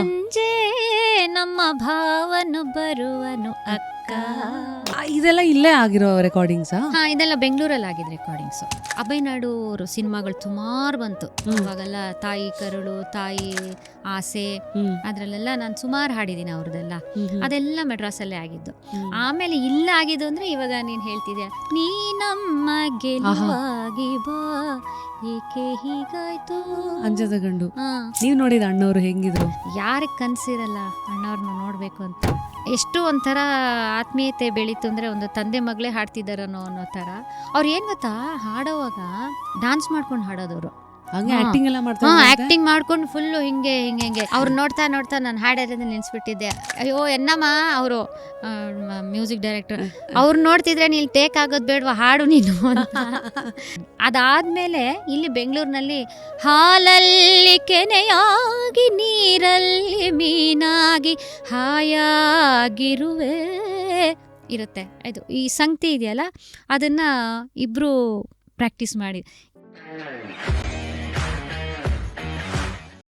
ಸಂಜೆ ನಮ್ಮ ಭಾವನು ಬರುವನು ಅಕ್ಕ. ಇದೆಲ್ಲ ಇಲ್ಲೇ ಆಗಿರೋ ರೆಕಾರ್ಡಿಂಗ್ಸಾ? ಹಾ, ಇದೆಲ್ಲ ಬೆಂಗಳೂರಲ್ಲಿ ಆಗಿದ್ ರೆಕಾರ್ಡಿಂಗ್ಸು. ಅಭಯನಾಡು ಅವರು ಸಿನಿಮಾಗಳು ಸುಮಾರು ಬಂತು ಅವಾಗೆಲ್ಲ. ತಾಯಿ ಕರುಳು, ತಾಯಿ ಆಸೆ, ಅದ್ರಲ್ಲೆಲ್ಲ ನಾನು ಸುಮಾರು ಹಾಡಿದ್ದೀನಿ ಅವ್ರದ್ದೆಲ್ಲ. ಅದೆಲ್ಲ ಮೆಡ್ರಾಸಲ್ಲೇ ಆಗಿದ್ದು. ಆಮೇಲೆ ಇಲ್ಲ ಆಗಿದ್ದು ಅಂದ್ರೆ ಇವಾಗ ನೀನ್ ಹೇಳ್ತಿದ್ಯಾ, ನೀ ನಮ್ಮ ಗೆಲುವಾಗಿ ಬಾ ಏಕೆ ಹೀಗಾಯ್ತು ಅಂಜದ ಗಂಡು. ನೀವ್ ನೋಡಿದ ಅಣ್ಣವ್ರು ಹೆಂಗಿದ್ರು? ಯಾರಿಗೆ ಕನ್ಸಿರಲ್ಲ ಅಣ್ಣವ್ರನ್ನ ನೋಡ್ಬೇಕು ಅಂತ. ಎಷ್ಟು ಒಂಥರ ಆತ್ಮೀಯತೆ ಬೆಳೀತು ಅಂದ್ರೆ, ಒಂದು ತಂದೆ ಮಗಳೇ ಹಾಡ್ತಿದ್ದಾರನೋ ಅನ್ನೋ ತರ. ಅವ್ರು ಏನ್ ಗೊತ್ತಾ, ಹಾಡೋವಾಗ ಡಾನ್ಸ್ ಮಾಡ್ಕೊಂಡು ಹಾಡೋದವ್ರು. ಹಂಗೆ ಆಕ್ಟಿಂಗ್ ಎಲ್ಲ ಮಾಡ್ತಾರೆ. ಆಕ್ಟಿಂಗ್ ಮಾಡ್ಕೊಂಡು ಫುಲ್ಲು ಹಿಂಗೆ ಹಿಂಗೆ ಹಿಂಗೆ ಅವ್ರು ನೋಡ್ತಾ ನೋಡ್ತಾ ನಾನು ಹಾಡೋದ್ರಿಂದ ನೆನ್ಸ್ಬಿಟ್ಟಿದ್ದೆ. ಅಯ್ಯೋ ಎನ್ನಮ್ಮ, ಅವರು ಮ್ಯೂಸಿಕ್ ಡೈರೆಕ್ಟರ್, ಅವ್ರು ನೋಡ್ತಿದ್ರೆ ನೀನು ಟೇಕ್ ಆಗೋದು ಬೇಡವಾ, ಹಾಡು ನೀನು ಅಂತ. ಅದಾದ್ಮೇಲೆ ಇಲ್ಲಿ ಬೆಂಗಳೂರಿನಲ್ಲಿ ಹಾಲಲ್ಲಿ ಕೆನೆಯಾಗಿ ನೀರಲ್ಲಿ ಮೀನಾಗಿ ಹಾಯಾಗಿರುವೆ ಇರುತ್ತೆ. ಇದು ಈ ಸಂಗತಿ ಇದೆಯಲ್ಲ, ಅದನ್ನ ಇಬ್ರು ಪ್ರಾಕ್ಟೀಸ್ ಮಾಡಿ